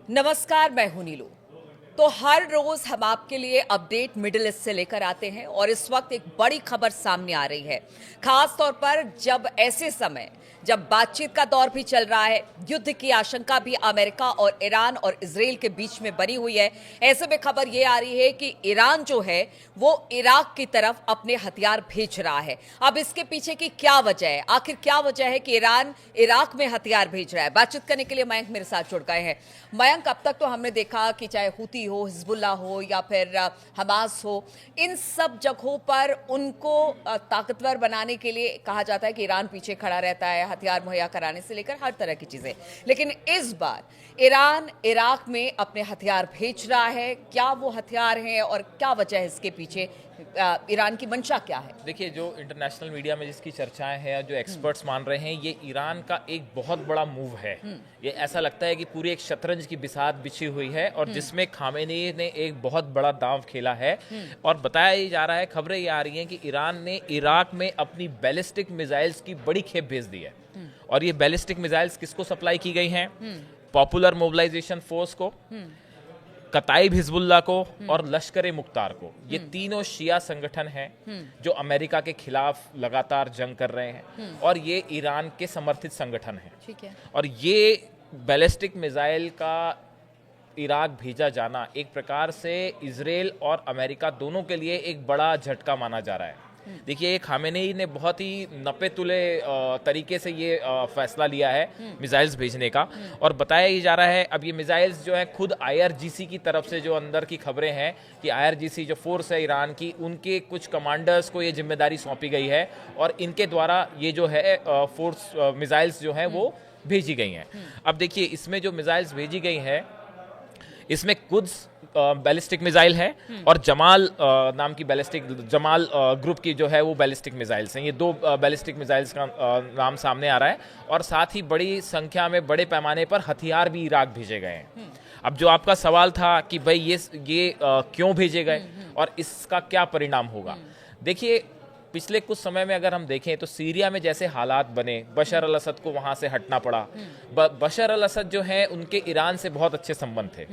नमस्कार, मैं हूं नीलू। तो हर रोज हम आपके लिए अपडेट मिडिल ईस्ट से लेकर आते हैं और इस वक्त एक बड़ी खबर सामने आ रही है, खास तौर पर जब ऐसे समय जब बातचीत का दौर भी चल रहा है, युद्ध की आशंका भी अमेरिका और ईरान और इजराइल के बीच में बनी हुई है। ऐसे में खबर यह आ रही है कि ईरान जो है वो इराक की तरफ अपने हथियार भेज रहा है। अब इसके पीछे की क्या वजह है, आखिर क्या वजह है कि ईरान इराक में हथियार भेज रहा है? बातचीत करने के लिए मयंक मेरे साथ जुड़ गए हैं। मयंक, अब तक तो हमने देखा कि चाहे हुती हो, हिजबुल्ला हो या फिर हमास हो, इन सब जगहों पर उनको ताकतवर बनाने के लिए कहा जाता है कि ईरान पीछे खड़ा रहता है, हथियार मुहैया कराने से लेकर हर तरह की चीजें। लेकिन इस बार ईरान इराक में अपने हथियार भेज रहा है। क्या वो हथियार हैं और क्या वजह है इसके पीछे? ईरान की मंशा क्या है? देखिए, जो इंटरनेशनल मीडिया में जिसकी चर्चाएं हैं, जो एक्सपर्ट्स मान रहे हैं, ये ईरान का एक बहुत बड़ा मूव है। ये ऐसा लगता है कि पूरी एक शतरंज की बिसात बिछी हुई है और जिसमें खामेनी ने एक बहुत बड़ा दांव खेला है। और बताया ही जा रहा है, खबरें ये आ रही हैं कि ईरान ने इराक में अपनी बैलिस्टिक मिसाइल्स की बड़ी खेप भेज दी है। और ये बैलिस्टिक मिसाइल्स किसको सप्लाई की गई हैं? पॉपुलर मोबिलाइजेशन फोर्स को, कताइब हिजबुल्ला को और लश्कर मुख्तार को। ये तीनों शिया संगठन हैं जो अमेरिका के खिलाफ लगातार जंग कर रहे हैं और ये ईरान के समर्थित संगठन हैं। ठीक है। और ये बैलिस्टिक मिसाइल का इराक भेजा जाना एक प्रकार से इजराइल और अमेरिका दोनों के लिए एक बड़ा झटका माना जा रहा है। देखिए, ये खामेनेई ने बहुत ही नपे तुले तरीके से ये फैसला लिया है मिसाइल्स भेजने का। और बताया ही जा रहा है, अब ये मिसाइल्स जो है खुद आईआरजीसी की तरफ से, जो अंदर की खबरें हैं कि आईआरजीसी जो फोर्स है ईरान की, उनके कुछ कमांडर्स को ये जिम्मेदारी सौंपी गई है और इनके द्वारा ये जो है फोर्स मिसाइल्स जो हैं वो भेजी गई हैं। अब देखिए, इसमें जो मिसाइल्स भेजी गई हैं, इसमें कुद्स बैलिस्टिक मिसाइल है और जमाल नाम की बैलिस्टिक, जमाल ग्रुप की जो है वो बैलिस्टिक मिसाइल्स हैं। ये दो बैलिस्टिक मिसाइल्स का नाम सामने आ रहा है। और साथ ही बड़ी संख्या में, बड़े पैमाने पर हथियार भी इराक भेजे गए हैं। अब जो आपका सवाल था कि भाई ये क्यों भेजे गए और इसका क्या परिणाम होगा, देखिए, पिछले कुछ समय में अगर हम देखें तो सीरिया में जैसे हालात बने, बशर अल असद को वहां से हटना पड़ा। बशर अल असद जो है उनके ईरान से बहुत अच्छे संबंध थे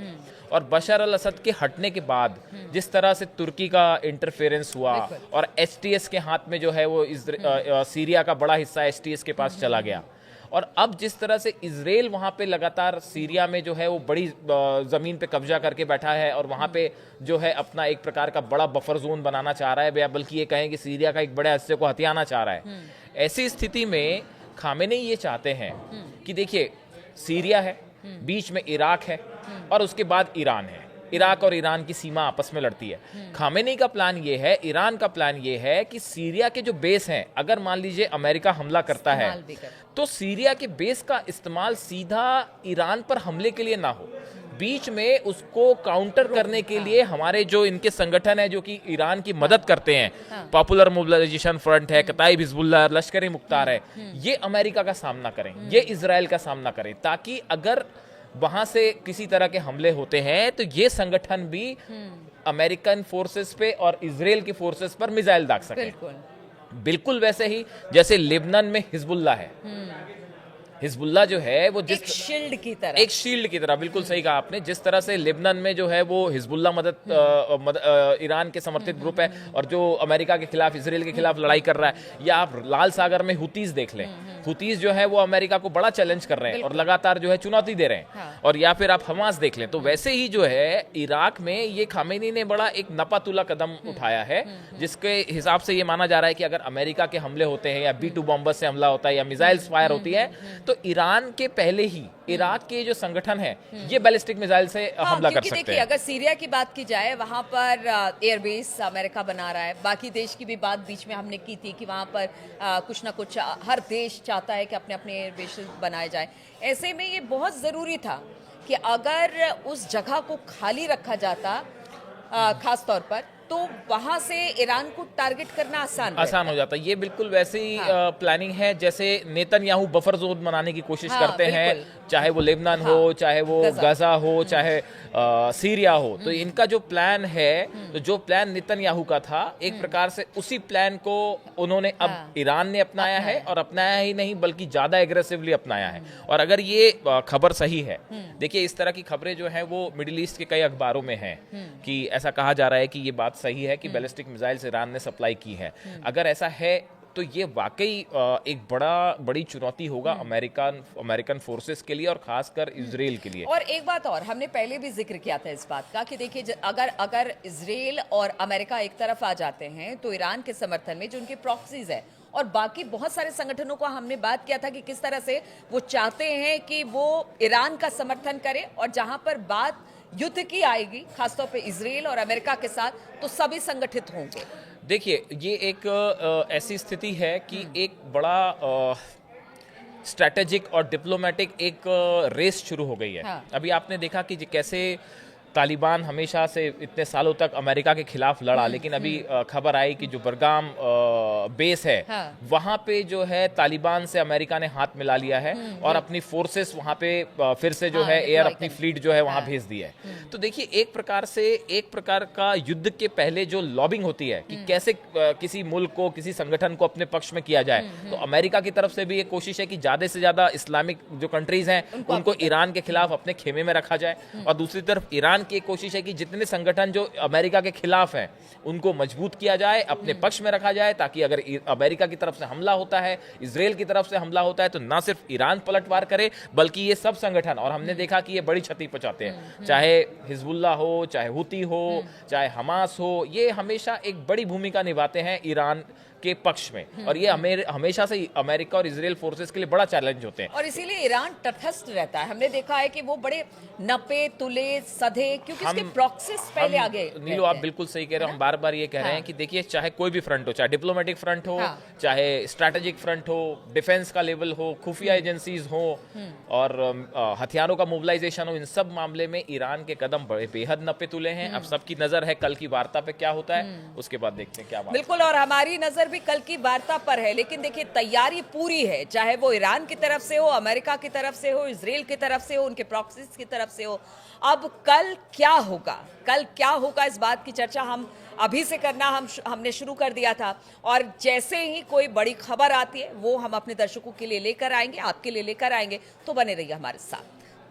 और बशर अल असद के हटने के बाद जिस तरह से तुर्की का इंटरफेरेंस हुआ और एचटीएस के हाथ में जो है वो सीरिया का बड़ा हिस्सा एचटीएस के पास चला गया। और अब जिस तरह से इजराइल वहाँ पे लगातार सीरिया में जो है वो बड़ी ज़मीन पे कब्जा करके बैठा है और वहाँ पे जो है अपना एक प्रकार का बड़ा बफर जोन बनाना चाह रहा है, या बल्कि ये कहें कि सीरिया का एक बड़े हिस्से को हथियाना चाह रहा है। ऐसी स्थिति में खामेनेई ये चाहते हैं कि देखिए, सीरिया है, बीच में इराक है और उसके बाद ईरान है। इराक और ईरान की सीमा आपस में लड़ती है। खामेनेई का प्लान ये है, ईरान का प्लान ये है कि सीरिया के जो बेस हैं, अगर मान लीजिए अमेरिका हमला करता है तो सीरिया के बेस का इस्तेमाल सीधा ईरान पर हमले के लिए ना हो, बीच में उसको काउंटर करने के लिए हमारे जो इनके संगठन है जो कि ईरान की मदद करते हैं, पॉपुलर मोबिलाइजेशन फ्रंट है, कताइब हिजबुल्ला, लश्कर मुख्तार है, ये अमेरिका का सामना करें, ये इजराइल का सामना करें, ताकि अगर वहां से किसी तरह के हमले होते हैं तो ये संगठन भी अमेरिकन फोर्सेस पे और इजराइल की फोर्सेस पर मिसाइल दाग सके। बिल्कुल वैसे ही जैसे लेबनान में हिजबुल्ला है। हिजबुल्ला जो है वो एक शील्ड की तरह, बिल्कुल सही कहा आपने। जिस तरह से लेबनान में जो है वो हिजबुल्ला ईरान के समर्थित ग्रुप है और जो अमेरिका के खिलाफ, इजराइल के खिलाफ लड़ाई कर रहा है, या आप लाल सागर में हुतीज देख लें, हुतीज जो है वो अमेरिका को बड़ा चैलेंज कर रहे हैं और लगातार जो है चुनौती दे रहे हैं। और या फिर आप हमास देख लें, तो वैसे ही जो है इराक में ये खामेनी ने बड़ा एक नपातुला कदम उठाया है, जिसके हिसाब से ये माना जा रहा है कि अगर अमेरिका के हमले होते हैं या B-2 बॉम्बर से हमला होता है या मिसाइल्स फायर होती है तो ईरान के पहले ही इराक के जो संगठन है ये बैलिस्टिक मिसाइल से हमला कर सकते हैं। अगर सीरिया की बात की जाए, वहां पर एयरबेस अमेरिका बना रहा है। बाकी देश की भी बात बीच में हमने की थी कि वहां पर कुछ ना कुछ हर देश चाहता है कि अपने अपने एयरबेस बनाए जाए। ऐसे में ये बहुत जरूरी था कि अगर उस जगह को खाली रखा जाता, खास तौर पर, तो वहां से ईरान को टारगेट करना आसान हो जाता है। ये बिल्कुल वैसे ही प्लानिंग है जैसे नेतन्याहू बफर जोन बनाने की कोशिश करते हैं, चाहे वो लेबनान हो, चाहे वो गजा हो, चाहे सीरिया हो। तो इनका जो प्लान है, तो जो प्लान नेतन्याहू का था, एक प्रकार से उसी प्लान को उन्होंने अब ईरान ने अपनाया है, और अपनाया ही नहीं बल्कि ज्यादा एग्रेसिवली अपनाया है। और अगर ये खबर सही है, देखिए इस तरह की खबरें जो है वो मिडिल ईस्ट के कई अखबारों में हैं कि ऐसा कहा जा रहा है कि ये बात सही है कि बैलिस्टिक मिसाइल्स ईरान ने सप्लाई की है। अगर ऐसा है तो ये वाकई एक बड़ी चुनौती होगा अमेरिकन फोर्सेस के लिए, और खासकर इजराइल के लिए। और एक बात और, हमने पहले भी जिक्र किया था इस बात का कि देखिए अगर इजराइल और अमेरिका एक तरफ आ जाते हैं तो ईरान के समर्थन में जो उनके प्रॉक्सीज है और बाकी बहुत सारे संगठनों को हमने बात किया था कि किस तरह से वो चाहते हैं कि वो ईरान का समर्थन करें, और जहां पर बात युद्ध की आएगी खासतौर पे इजराइल और अमेरिका के साथ, तो सभी संगठित होंगे। देखिए ये एक ऐसी स्थिति है कि एक बड़ा स्ट्रैटेजिक और डिप्लोमेटिक एक रेस शुरू हो गई है। अभी आपने देखा कि कैसे तालिबान हमेशा से इतने सालों तक अमेरिका के खिलाफ लड़ा, लेकिन अभी खबर आई कि जो बरगाम बेस है वहां पे जो है तालिबान से अमेरिका ने हाथ मिला लिया है और अपनी फोर्सेस वहां पे फिर से जो है एयर अपनी फ्लीट जो है वहां भेज दी है। तो देखिए एक प्रकार का युद्ध के पहले जो लॉबिंग होती है कि कैसे किसी मुल्क को, किसी संगठन को अपने पक्ष में किया जाए, तो अमेरिका की तरफ से भी एक कोशिश है कि ज्यादा से ज्यादा इस्लामिक जो कंट्रीज हैं उनको ईरान के खिलाफ अपने खेमे में रखा जाए, और दूसरी तरफ ईरान की कोशिश है कि जितने संगठन जो अमेरिका के खिलाफ हैं उनको मजबूत किया जाए, अपने पक्ष में रखा जाए, ताकि अगर अमेरिका की तरफ से हमला होता है, इजराइल की तरफ से हमला होता है, तो ना सिर्फ ईरान पलटवार करे बल्कि ये सब संगठन, और हमने देखा कि ये बड़ी क्षति पहुंचाते हैं, चाहे हिजबुल्लाह हो, चाहे हुती हो, चाहे हमास हो, ये हमेशा एक बड़ी भूमिका निभाते हैं ईरान के पक्ष में, और ये हमेशा से अमेरिका और इजराइल फोर्सेस के लिए बड़ा चैलेंज होते हैं। और इसीलिए ईरान तटस्थ रहता है। हमने देखा है कि वो बड़े नपे तुले सधे, क्योंकि उसके प्रॉक्सीज पहले आगे। नीलू आप बिल्कुल सही कह रहे हो, हम बार बार ये कह रहे हैं कि देखिए चाहे कोई भी फ्रंट हो, चाहे डिप्लोमेटिक फ्रंट हो, चाहे स्ट्रैटेजिक फ्रंट हो, डिफेंस का लेवल हो, खुफिया एजेंसीज हो, और हथियारों का मोबिलाइजेशन हो, इन सब मामले में ईरान के कदम बड़े बेहद नपे तुले हैं। अब सबकी नजर है कल की वार्ता पे क्या होता है, उसके बाद देखते हैं क्या बात। बिल्कुल, और हमारी नजर भी कल की वार्ता पर है, लेकिन देखिए तैयारी पूरी है, चाहे वो ईरान की तरफ से हो, अमेरिका की तरफ से हो, इजराइल की तरफ से हो, उनके प्रॉक्सीज की तरफ से हो। अब कल क्या होगा इस बात की चर्चा हम अभी से करना हमने शुरू कर दिया था, और जैसे ही कोई बड़ी खबर आती है वो हम अपने दर्शकों के लिए लेकर आएंगे, आपके लिए लेकर आएंगे, तो बने रहिए हमारे साथ।